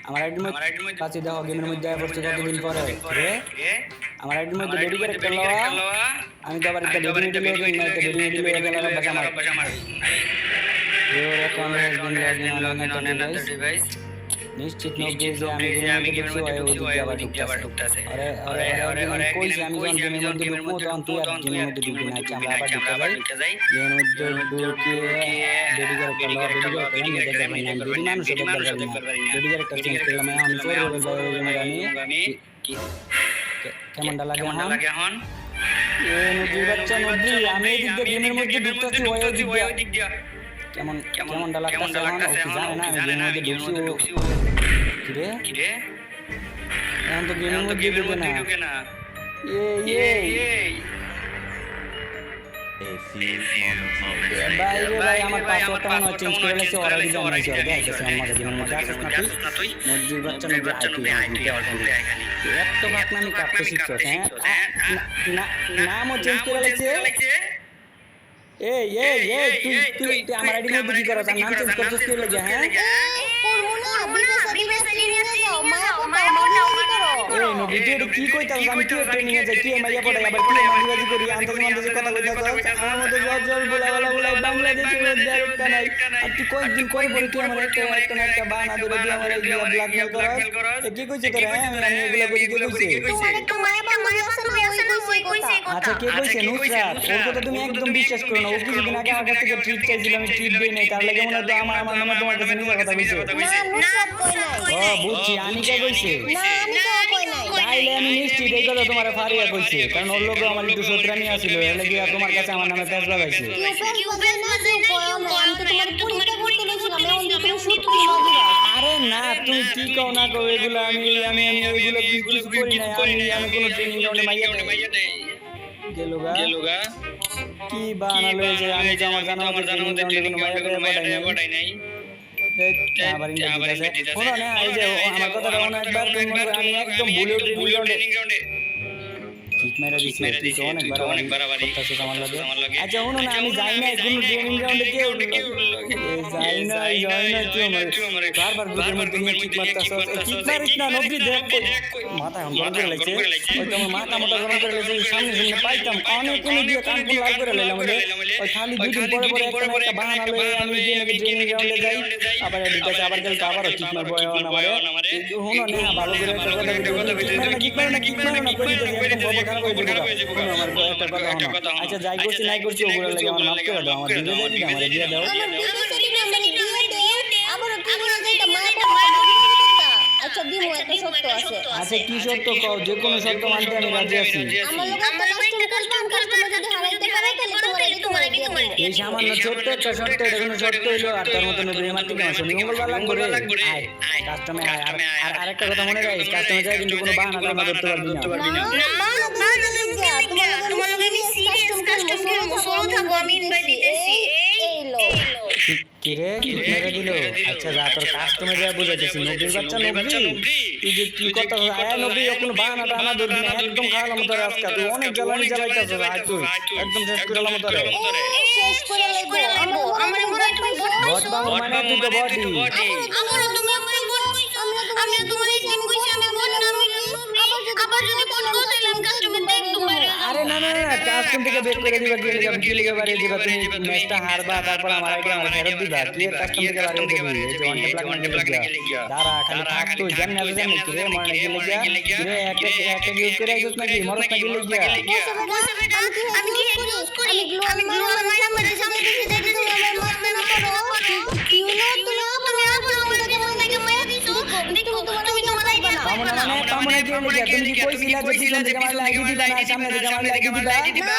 আমার আইডির মধ্যে কাছে দেখো গেমের মধ্যে পড়ছে কতদিন পরে আমার আইডির মধ্যে ডেডি ক্যারেক্টার লওয়া আমি তো আবার একটা ডেডি লয়ে গেল না একটা ডেডি লয়ে গেল আমার ডিভাইস নিশ্চিত নব্বই যে আমি গেমের মধ্যে ঢুকছি ওই আবার ঢুকতেছে আরে আরে আরে আরে কইছি আমি যখন গেমের মধ্যে ঢুকবো তখন তুই আর গেমের মধ্যে ঢুকবি না আমরা আবার ঢুকে যাই গেমের মধ্যে ঢুকে ডেডি ক্যারেক্টার লওয়া ডেডি ক্যারেক্টার আমি দেখতে পারি না ডেডি মানুষ দেখতে পারি না ডেডি ক্যারেক্টার চেঞ্জ করলাম আমি ফোর আমি কেমনটা লাগে এখন নদী বাচ্চা নদী আমি এই দিক দিয়ে গেমের মধ্যে ঢুকতেছি ওই দিক দিয়ে কেমনটা লাগতেছে এখন জানে না আমি গেমের মধ্যে ঢুকছি কিরে এখন তো গেমের মধ্যে ঢুকে না ভাই আমার পাসওয়ার্ডটা মনে হয় চেঞ্জ করে লাগছে অলরেডি জানাইছি আর দেখতেছি আমার গেমের মধ্যে আসছ না তুই নদী বাচ্চা নদী আইপি এত ভাবনা আমি কাটতে শিখছ হ্যাঁ নামও চেঞ্জ করে লাগছে এই তুই আমার আইডি মধ্যে কি করছ নাম চেঞ্জ করছিস কি লাগে হ্যাঁ কি কইতাম আমি কি ট্রেনিং এ যাই কি মাইয়া পড়াই আবার কি মাঝামাঝি করি আন্দাজে কথা কইতাছ আমার মধ্যে জল বলা বাংলাদেশের মধ্যে একটা নাই আর তুই কয়েকদিন করে বলি তুই আমার একটা বানা ধরে দিয়ে আমার এগুলা ব্ল্যাকমেল করছ কি কইছিস তোরা আমি এগুলা করি কি কইছিস আচ্ছা কে কইছে নুসরাত ওর কথা তুমি একদম বিশ্বাস করো না ও কিছুদিন আগে আমার কাছ থেকে ট্রিট চাইছিল আমি ট্রিট দেই নাই তার লাগে মনে হয় আমার নামে তোমার কাছে নিজের কথা কইছে ও বুঝছি আনিকা কইছে তাইলে আমি নিশ্চিত এই কথা তোমার ফারিয়া কইছে কারণ ওর লোক আমার একটু শত্রানি আছিল এর লাগি তোমার কাছে আমার নামে পেজ লাগাইছে আরে না তুমি কি কও না কও এগুলো আমি এগুলো কিছু করি না আমি কোনো ট্রেনিং গ্রাউন্ডে মাইয়া দেই গেলুগা কি বানালো যে আমি যে আমার জানা মতো ট্রেনিং গ্রাউন্ডে কোনো মাইয়া পড়াই নাই আবার ইংরেজি আছে শোনো না এই যে আমার কথাটা অনেকবার আমি একদম ভুলেও ট্রেনিং গ্রাউন্ডে ঠিক মেরা দিছি তুই অনেকবার করতেছ আমার লাগে আচ্ছা শোনো না আমি যাই না কোনো ট্রেনিং গ্রাউন্ডে কেউ যাই না তুই আমার বারবার বুকের মধ্যে নিয়ে ঠিক মারতাছ ঠিক মারিস না নবজি দেখ মাথা গরম করে লাগছে ওই তোমার মাথা মোটা গরম করে লাগছে সামনে পাইতাম কানে কোন দিয়ে কান কোন লাল করে লাইলাম ওই খালি দুই দিন পরে একটা বাহানা লয়ে আমি যে নাকি ট্রেনিং গ্রাউন্ডে যাই আবার এদিকে আবার গেল আবার ঠিক মারবো আমারে শোনো না ভালো করে একটা কথা ঠিক মারো না করে দিতে একদম আচ্ছা যাই করছি নাই করছি ওগুলো লাগে আমার মাফ করে দাও আমার দিয়ে দাও আচ্ছা কি সত্য কও যে কোনো সত্য মানতে আমি রাজি আছি এই সামান্য ছোট্ট একটা সত্য এটা কোনো সত্য হইলো আর তার মতো নবীর মাটি কেন মঙ্গলবার লাগবে কাস্টমে আর আরেকটা কথা মনে রাখিস কাস্টমে যায় কিন্তু কোনো বাহানা টানা করতে পারবি না তোমার লগে আমি সিরিয়াস কাস্টম করব সরো থাকো আমি ইনভাইট দিতেছি এই লো কিরে মেরে দিল আচ্ছা যা তোর কাস্টমে যায় বুঝাইতেছি নবীর বাচ্চা নবী তুই যে কি কথা আয় নবী কোনো বাহানা টানা ধরবি না একদম খাওয়ালাম তোর আজকে তুই অনেক জ্বালাইতেছিস আয় তুই একদম শেষ করে দিলাম তোরে শেষ করে লাগবো আমার মনে তুমি বট বাবু মানে তুই তো বটি আমার তুমি আমি তোমার স্কিম কইছি আমি বট না আমি আবার যদি বট কো তাইলাম কাস্টমার দেখ তোমার আরে না কাস্টম থেকে বেক করে দিবা কি লিগে বাড়িয়ে দিবা তুমি ম্যাচটা হারবা তারপর আমার আইডি আমার ফেরত দিবা তুই কাস্টম থেকে বাড়িয়ে দিবি এই যে ওয়ান প্লাগ দাঁড়া খালি থাক তুই জানি কি রে মনে কি লিগে রে একটা ইউজ করে আইছস নাকি মরস নাকি লিগে আমি কি ইউজ করি আমি গ্লো আমার সামনে দেখে দেখে তুমি আমার মারতে না পারো ইউ নো তুমি আমার থেকে মায়া দিছো দেখো তুমি তোমার আইডি পামনা তুমি কি কইছিলা যে পিছন থেকে মারলে আইডি দিবা না সামনে থেকে মারলে আইডি দিবা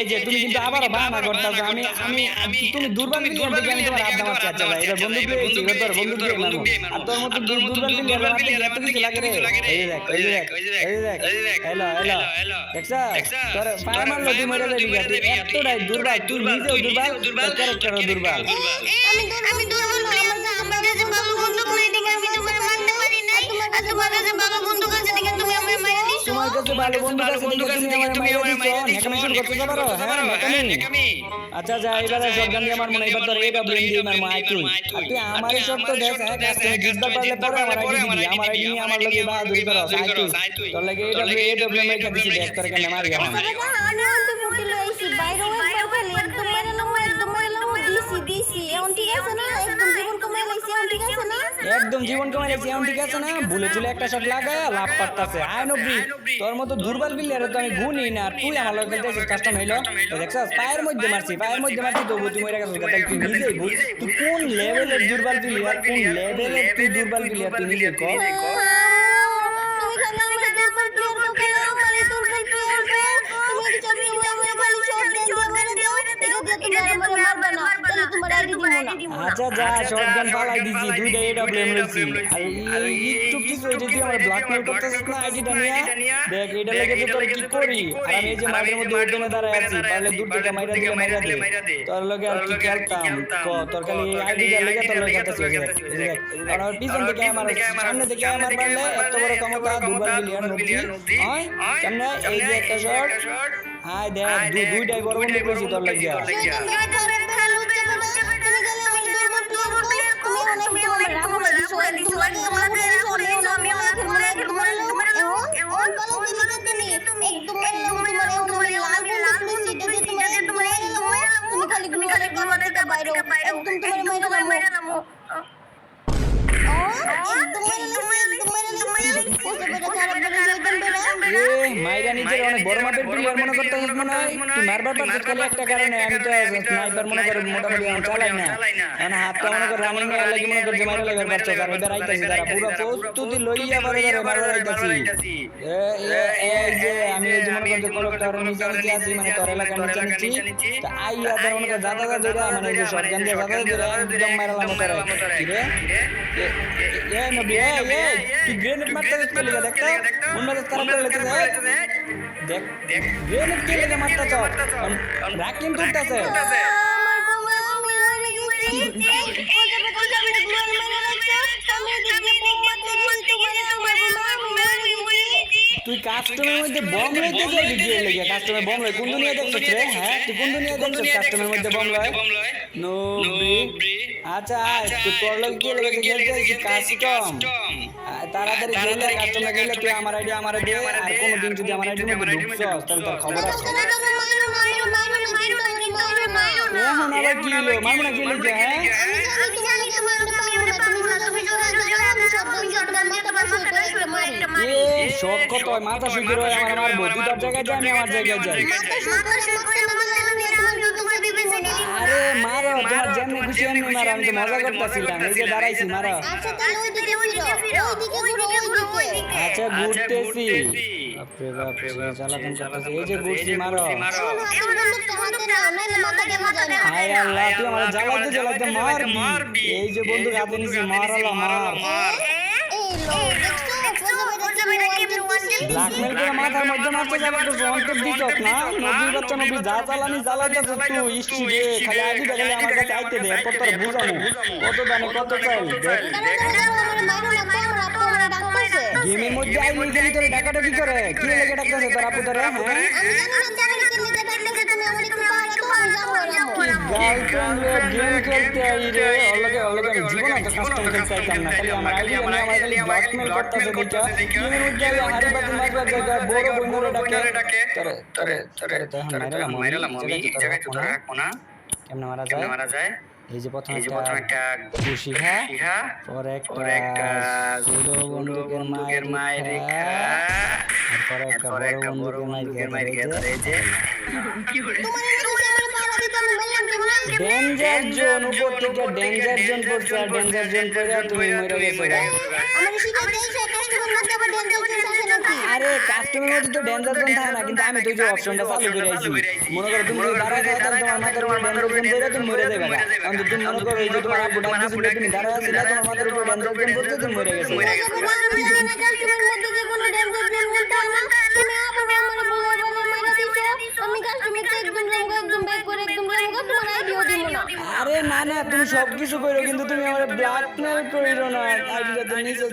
যে তুমি কিন্তু আবার বাহানা করতেছ আমি তুমি দুর্বল প্লেয়ার দেখে আমি তোমার হাত দামাচ্ছি আচ্ছা ভাই এটা বন্ধু পেয়েছি তোর বন্ধু দিয়ে মারবো আর তোর মতো দুর্বল প্লেয়ার মারতে এত কিছু লাগে রে এই দেখ হ্যালো দেখছ তোর পায়ে মারলো তুই মরে যাবি তুই এতটাই দুর্বল তুই নিজেও দুর্বল ক্যারেক্টারও দুর্বল আমি দুর্বল না আমার কাছে বাবু বন্ধু নাই দেখে আমি তোমার মারতে পারি নাই আর তোমার কাছে বাবু বন্ধু কাছে দেখে তুমি আমায় মারা দিছো তোমার কাছে ভালো বন্ধু আছে দেখে তুমি আমার মাইরা দিছো নেকামি শুরু করতে পারো হ্যাঁ নেকামি আচ্ছা যা এবারে শটগান দিয়ে আমার মনে এবার তোর এডব্লিউএম দিয়ে মার মাই তুই আর তুই আমারে শট তো দেখ হ্যাঁ কাস্টমার জিতবার পারলে পরে আমার আইডি নিয়ে আমার লগে বাহাদুরি করো আই তুই তোর লাগে এডব্লিউএম রেখে দিছি দেখ তোর কেন মারি এখন আমি অন্তে ফুটি লইছি বাইরে একবার খালি একদম মারলাম দিছি এখন ঠিক আছে না একদম জীবন কমাই লাইছি এখন ঠিক আছে না ভুলে চলে একটা শট লাগায় লাভ পারতাছে আই নবি তোর মতো দুর্বল প্লেয়ার তো আমি গুনি না তুই আমার লগে খেলতে কাস্টম হইলো দেখছস পায়ের মধ্যে মারছি তবু তুই মরে গেছিস তাই তুই নিজেই বুঝ তুই কোন লেভেলের দুর্বল প্লেয়ার তুই দুর্বল প্লেয়ার তুই নিজে কর তুমি খালি আমার দুর্বল প্লেয়ার খালি দুর্বল প্লেয়ার তুমি কি চাবি আমার খালি শট দেন মেরে দাও এটা দিয়ে তুমি আমার মারবে না তাহলে তোমার আইডি দিব না আচ্ছা যা শটগান পালাই দিছি দুইটা এডব্লিউএম লইছি আর একটু কিছু এই যে আমার ব্ল্যাকমেল করতেছিস না আইডিটা নিয়ে দেখ এটা লেগে তো তোর কি করি আর আমি এই যে মাঠের মধ্যে ওখানে দাঁড়ায় আছি তাহলে দূর থেকে মাইরা দে তোর লগে আর কি খেলতাম তোর খালি আইডিটা লেগে তোর লগে খেলতেছিস দেখ আর আমার পিছন থেকে আমার সামনে থেকে আমার মারলে এত বড় ক্ষমতা দুর্বল প্লেয়ার নবজি হয় সামনে এই যে একটা শট হাই দেখ দুইটাই বড় বন্ধ করেছি তোর লাগিয়া মাইরা নিজের অনেক বড় মাপের প্লেয়ার মনে করতে হচ্ছে মনে হয় তুই মারবার পারছিস খালি একটা কারণে আমি তো স্নাইপার মনে করে মোটামুটি চালাই না মানে হাতটা মনে করে রানিং এর লাগি মনে করে মাইরা লাগবে পারছো আর এবার আইতাছি তারা পুরো প্রস্তুতি লইয়া পারে মারবার আইতাছি এই যে আমি এই যে মনে করতে কলেক্টর নিচে আছি মানে তোর এলাকার নিচে নিচ্ছি তো আইয়া তোর মনে করে দাদা ধরে মানে এই যে শটগান দিয়ে দাদা ধরে একদম মারালাম করে কি রে এ নবী তুই গ্রেনেড মারতে চলে গেল দেখতো মন মেজাজ খারাপ করে লেগেছে দেখ গ্রেনেড কে লেগে মারতে চাও রাকিম তুলতেছে তুই কাস্টমের মধ্যে বম লইতে যাবি গিয়ে লেগে কাস্টমার বম লয় কোন দুনিয়া দেখছিস রে হ্যাঁ তুই কোন দুনিয়া দেখছিস কাস্টমার মধ্যে বম লয় নবী আচ্ছা তুই তোর লগে কি লেগে গেছিস কাস্টম তাড়াতাড়ি গেলে কাস্টমার গেলে তুই আমার আইডি আমার দে আর কোনদিন যদি আমার আইডির মধ্যে ঢুকছস তাহলে তোর খবর আছে এখন আবার কি হলো মামুনা কি হলো হ্যাঁ শখ কত মাথা শুকিয়ে রয়ে আমার মারবো তুই তোর জায়গায় যাই আমি আমার জায়গায় যাই আরে মারো তোমার যেমনি খুশি এমনি মারো আমি তো মজা করতেছিলাম এই যে দাঁড়াইছি মারো আচ্ছা ঘুরতেছি বাপরে চালাতাম করতেছি এই যে ঘুরছি মারো হায় আল্লাহ তুই আমার জ্বালাইতে মার এই যে বন্ধু হাতে নিছি মারালা মার ব্ল্যাকমেল করে মাথার মধ্যে মারতে যাবে তো সংকেত দিছস না নবীর বাচ্চা নবী যা চালানি জ্বালাইতেছ তুই ইস্টি রে খালি আগে দেখলে আমার কাছে আইতে দে এরপর তোর বুঝানো কত দানে কত চাই দেখ গেমের মধ্যে আই নিয়ে গেলি তোর ডাকাটা কি করে কি লেগে ডাকতেছে তোর আপু তোরে হ্যাঁ গার্লফ্রেন্ড গেম খেলতে আই রে অলগে আমি জীবন তো কাস্টম খেলতে চাইতাম না খালি আমার আইডি আমি আমার খালি ব্ল্যাকমেল করতেছে দেখা গেমের মধ্যে হারি বাতি মারবার জায়গা বড় বইনরে ডাকে তরে তো মাইরালাম আমি জায়গা তো রাখবো না কেমনে মারা যায় এই যে প্রথম একটা খুশিহা পরে একটা ছোট বন্দুকের মায়ের রেখা তারপরে একটা বড় বন্দুকের মায়ের রেখা এই যে ডেঞ্জার জোন উপর থেকে ডেঞ্জার জোন পড়ছে আর ডেঞ্জার জোন পড়ে তুমি মরে গেছো আরে কাস্টমের মধ্যে তো ডেঞ্জার জোন থাকে না কিন্তু আমি তো যে অপশনটা চালু করে আইছি মনে করো তুমি দাঁড়ায় থাকো তাহলে তোমার মাথার উপর ডেঞ্জার জোন পড়ে তুমি মরে যাবে না কিন্তু তুমি মনে করো এই যে তোমার আব্বু ডাক দিছিল তুমি দাঁড়ায় আছিলা তোমার মাথার উপর ডেঞ্জার জোন পড়ছে তুমি মরে গেছো আরে না না তুমি সব কিছু কইরো কিন্তু তুমি আমার ব্ল্যাকমেল কইরো না আইডিটা তো নিচে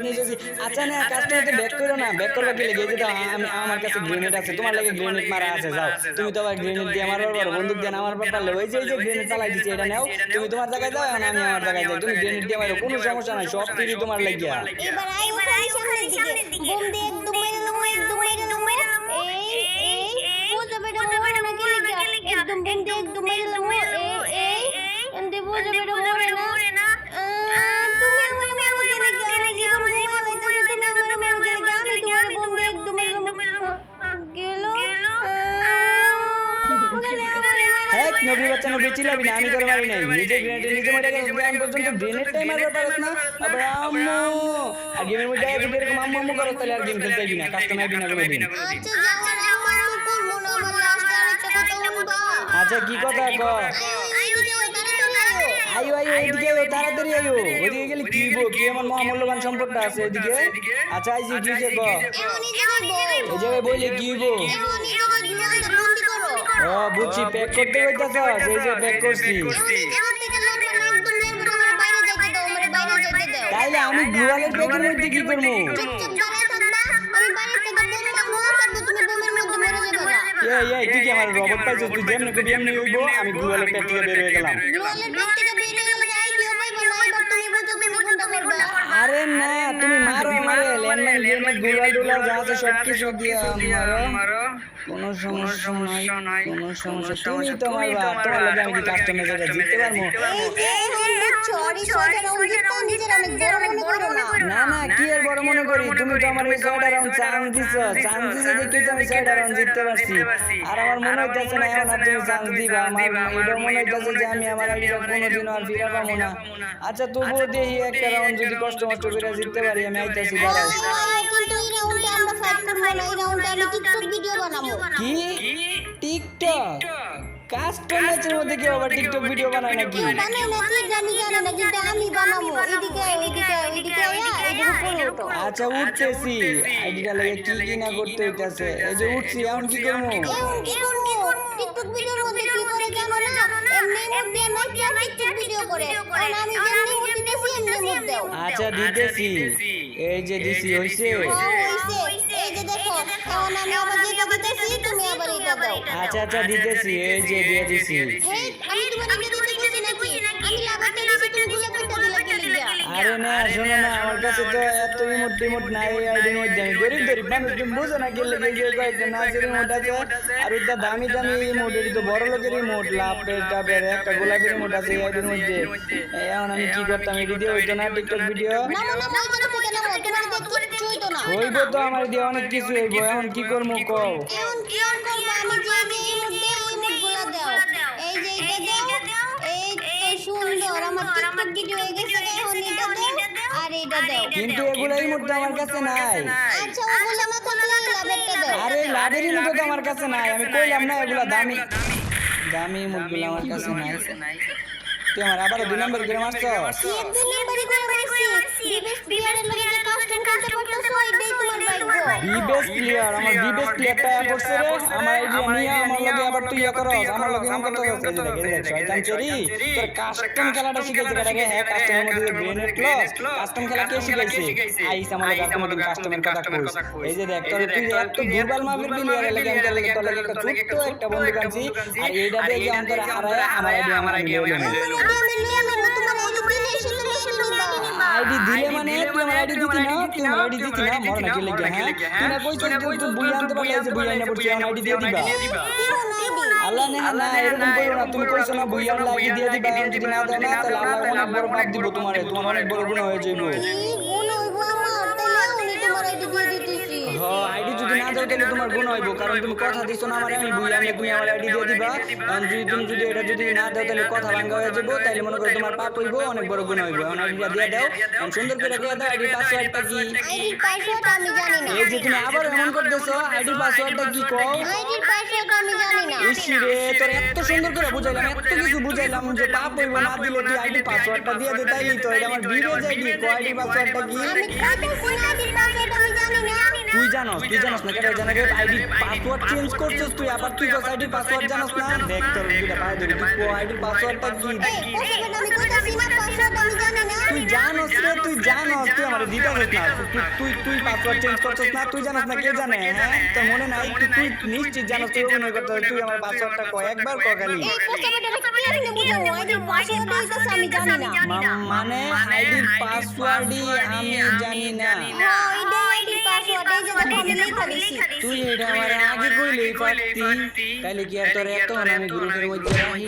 আচ্ছা না কাস্টমারকে ব্যাক কইরো না ব্যাক করবা কি লাগে এই যে আমি আমার কাছে গ্রেনেড আছে তোমার লাগে গ্রেনেড মারা আছে যাও তুমি তো আবার গ্রেনেড দিয়ে আমার বাবা বন্দুক দিয়ে আমার বাবা পারলে ওই যে গ্রেনেড চালাই দিছে এটা নাও তুমি তোমার জায়গায় যাও এখন আমি আমার জায়গায় যাই তুমি গ্রেনেড দিয়ে মারো কোনো সমস্যা নাই সব ফ্রি তোমার লাগিয়া এবার আইও খালি সামনের দিকে বোম দিয়ে একদম মেরে নাও এই ও যাবে না মরে না গেলে একদম বোম দিয়ে একদম মেরে নাও এই এন্ড ও যাবে না মরে না তুমি আমার মেরে গেলে আমি জীবন দিয়ে বলাইতেছি তুমি আমার মেরে গেলে আমি তোমার বোম দিয়ে একদম মেরে নাও গেল এক নবী বাচ্চা নবী চিল্লাবি না আমি তোর মারি নাই নিজে গ্রেনেড নিজে মারা গেছে জ্ঞান পর্যন্ত গ্রেনেডটাই মারবার পারছ না আবার আম্মু আর গেমের মধ্যে যদি এরকম আম্মু আম্মু করো তাহলে আর গেম খেলতে দিবি না কাস্টমার দিবি না কোনোদিন আচ্ছা যাও আমার করবো না আমার লাস্ট আরেকটা কথা বলবা আচ্ছা কি কথা ক আইও এদিকে আইও তাড়াতাড়ি আইও ওদিকে গেলে কি বো কি এমন মহামূল্যবান সম্পদটা আছে এদিকে আচ্ছা আইছি কি যে ক এই জায়গায় বইলে কি বো ও বুঝছি প্যাক করতে কইতাছ এই যে প্যাক করছি তাইলে আমি গ্লোয়ালের প্যাকের মধ্যে কি করবো এই তুই কি আমার রবট পাইছিস তুই যেমনি কবি এমনি হইব আমি গ্লোয়ালের প্যাক থেকে বের হয়ে গেলাম আরে না তুমি মারো মারো ল্যান্ডমাইন গ্রেনেড গ্লোয়াল ডোলার যা আছে সব কিছু দিয়ে মারো কোনো সমস্যা নাই কোনো সমস্যা তুমি তো মারবা তোমার লাগে আমি কি কাস্টমার জায়গা জিততে পারবো না না কি আর বড় মনে করি তুমি তো আমার এই 6টা রাউন্ড চান্স দিছো দেখি তো আমি 6টা রাউন্ড জিততে পারছি আর আমার মনে হইতাছে না এখন আর তুমি চান্স দিবা আমার এটা মনে হইতাছে যে আমি আমার আইডিয়া কোনোদিনও আর ফিরে পাবো না আচ্ছা তবুও দেখি একটা রাউন্ড যদি কষ্ট করে জিততে পারি আমি আইতাছি দাঁড়াও কি টিকটক কাস্টম ম্যাচের মধ্যে কি আবার টিকটক ভিডিও বানায় নাকি আচ্ছা উঠতেছি আইডিটা লাগে কি না করতে হইতাছে এই যে উঠছি এখন কি করবো টিকটক ভিডিওর মধ্যে কি করে জানো না এমনি মুড দিয়ে না টিকটক ভিডিও করে আর আমি যেমনি মুড দিতেছি এমনি মুড দাও আচ্ছা দিতেছি এই যে দিছি হইছে এই যে দেখো এখন আমি আবার যেটা দিতেছি তুমি আবার এটা দাও আচ্ছা দিতেছি এই যে দিয়ে দিছি হেই আমি তোমার এটা দিতেছি নাকি আমি লাগাতে দিছি তুমি গুলা কইতা দিলা কি লিগা আরে না শোনো না আমার কাছে তো এত রিমোট নাই আইডির মধ্যে আমি গরিব মানুষ তুমি বুঝো না কি লাগে যে কয়েকটা নাচের রিমোট আছে আর ওটা দামি রিমোট এর তো বড় লোকের রিমোট লাপের টাপের একটা গোলাপি রিমোট আছে আইডির মধ্যে এখন আমি কি করতাম এই ভিডিও হইতো না টিকটক ভিডিও না তোমার কিচ্ছু হইতো না হইব তো আমার দিয়ে অনেক কিছু হইব এখন কি করবো কও এখন কি আর করব আমি যে ইমোট গুলা দাও এই যে এটা দাও এই তো সুন্দর আমার টিকটক ভিডিও হয়ে গেছে এখন এটা দাও আর এটা দাও কিন্তু এগুলা ইমোট তো আমার কাছে নাই আচ্ছা ওগুলা না থাকলে লাভেরটা দাও আরে লাভের ইমোট তো আমার কাছে নাই আমি কইলাম না এগুলা দামি ইমোটগুলো আমার কাছে নাই তুই আমার আবার 2 নাম্বার করে মারছস কি 2 নাম্বারই করে মারছি বিবেস প্লেয়ারের লগে যে কাস্টম খেলতে পারতাছো এটাই তোমার ভাগ্য বিবেস প্লেয়ার আমার বিবেস প্লেয়ারটা করছে রে আমার আইডিয়া নিয়ে আমার লগে আবার তুই ইয়া করস আমার লগে এমন করতে করছ এই দেখ শয়তান চোরি তোর কাস্টম খেলাটা শিখাইছে কাটাকে হ্যাঁ কাস্টমের মধ্যে গ্রেনেড প্লাস কাস্টম খেলা কে শিখাইছে আইস আমার লগে কাস্টমের কাস্টমের কথা কইস এই যে দেখ তোর তুই এত দুর্বল মাগের প্লেয়ার লাগে আমি তোর লগে একটা ছোট্ট একটা বন্ধু কানছি আর এইটা দিয়ে যে অন্তর হারায় আমার আইডিয়া হলো না আইডি দিলে মানে তুই আমার আইডি দিতি না মর না কি লাগে হ্যাঁ তুই না কইছিস তুই বুই আনতে পারলে যে বুই আইনা পড়ছিস আমার আইডি দিয়ে দিবা আল্লাহ না এরকম কইও না তুমি কইছো না বুই আনলে আইডি দিয়ে দিবা যদি না দাও না তাহলে আল্লাহ অনেক বড় পাপ দিব তোমার অনেক বড় গুনাহ হয়ে যাবে আইডি যদি না দাও তাহলে তোমার গুণ হইব কারণ তুমি কথা দিছো না আমার আমি বুই আনলে তুমি আমার আইডি দিয়ে দিবা কারণ তুমি যদি এটা যদি না দাও তাহলে কথা ভাঙা হয়ে যাবে তাহলে মনে করো তোমার পাপ হইব অনেক বড় গুণ হইব আমার আইডিটা দিয়ে দাও সুন্দর করে দিয়ে দাও আইডি পাসওয়ার্ডটা কি আইডি পাসওয়ার্ড আমি জানি না এই যে তুমি আবার এমন করতেছো আইডি পাসওয়ার্ডটা কি কও আইডি পাসওয়ার্ড আমি জানি না ইসি রে তোর এত সুন্দর করে বুঝাইলাম এত কিছু বুঝাইলাম যে পাপ হইব না দিলে তুই আইডি পাসওয়ার্ডটা দিয়ে দে তাইলেই তো এটা আমার বিবেজ আইডি কো আইডি পাসওয়ার্ডটা কি আমি কত কোন আইডি পাসওয়ার্ড আমি জানি না তুই জানোস না কেন জানা রে আইডি পাসওয়ার্ড চেঞ্জ করছস তুই আবার তুই কস আইডি পাসওয়ার্ড জানোস না দেখ তোর দুইটা পায়ে ধরে তুই কো আইডি পাসওয়ার্ডটা কি আমি কইতাছি না পাসওয়ার্ড আমি জানি না তুই জানোস রে তুই আমারে দিতাছিস না তুই পাসওয়ার্ড চেঞ্জ করছস না তুই জানোস না কে জানে হ্যাঁ তোর মনে নাই তুই নিশ্চিত জানোস তুই অভিনয় করতে তুই আমার পাসওয়ার্ডটা কয় একবার কয় খালি এই পোস্টারটা কি আমি বুঝাবো আইডি পাসওয়ার্ড হইতাছে আমি জানি না মানে আইডির পাসওয়ার্ডই আমি জানি না হ্যাঁ আইডি পাসওয়ার্ড এই যে দেখো আমি লেখা দিছি তুই এটা আমার আগে কইলেই পারতি তাইলে কি আর তোর এত আমি গ্রুপের মধ্যে রাখি